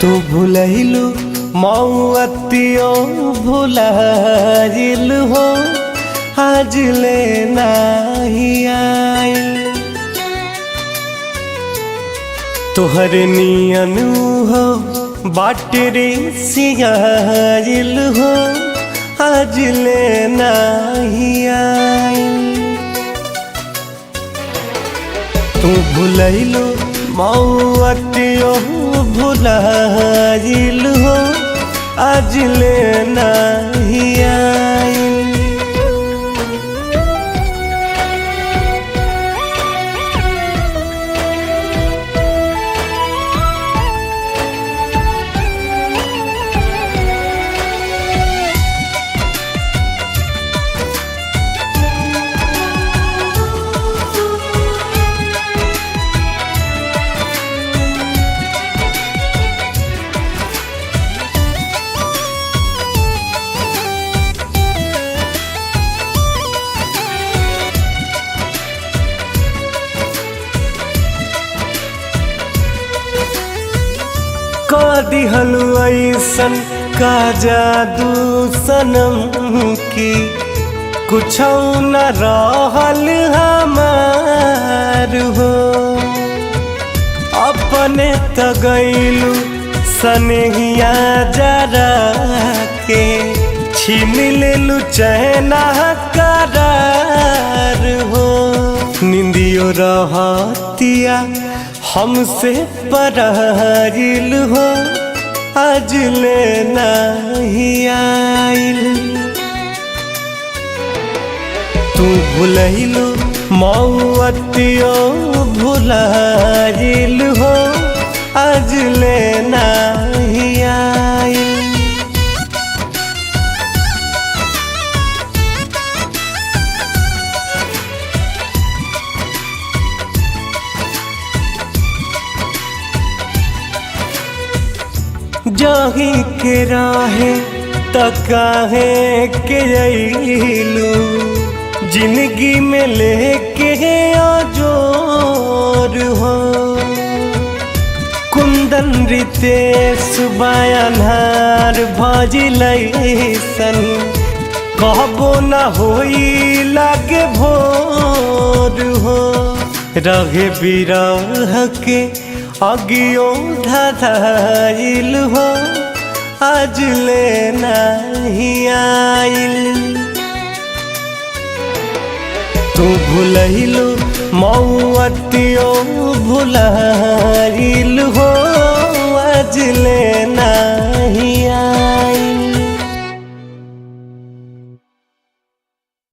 तू भूलैलू मौअतियो भुलाइल हो आज ले नाही आइल तोहर नियन हो बाटरे सियाइल हो आज ले नाही आइल तू भूलैलू मौअतियो भुलाइल हो आज ले नाही आइल का दिहलु ऐसन का जादू सनम की कुछ न रहल हमार हो अपने त गइलू सनहिया जरा के छीन लेलू चैना करार हो निंदियो रहतिया हमसे पराइल हो आज ले नाही आइल तू भूलैलू मौअतियो भुलाइल हो आज ले नाही आइल जाही के राहे तकाहे के अइलू जिंदगी में लेके आजोर हो कुंदन रितेश बयानार भजिलैसन कहबो न होई लागे भोर हो रहे बिरह के अगियो धधाइल हो आज ले नाही आइल तू भूलैलू मौअतियो भुला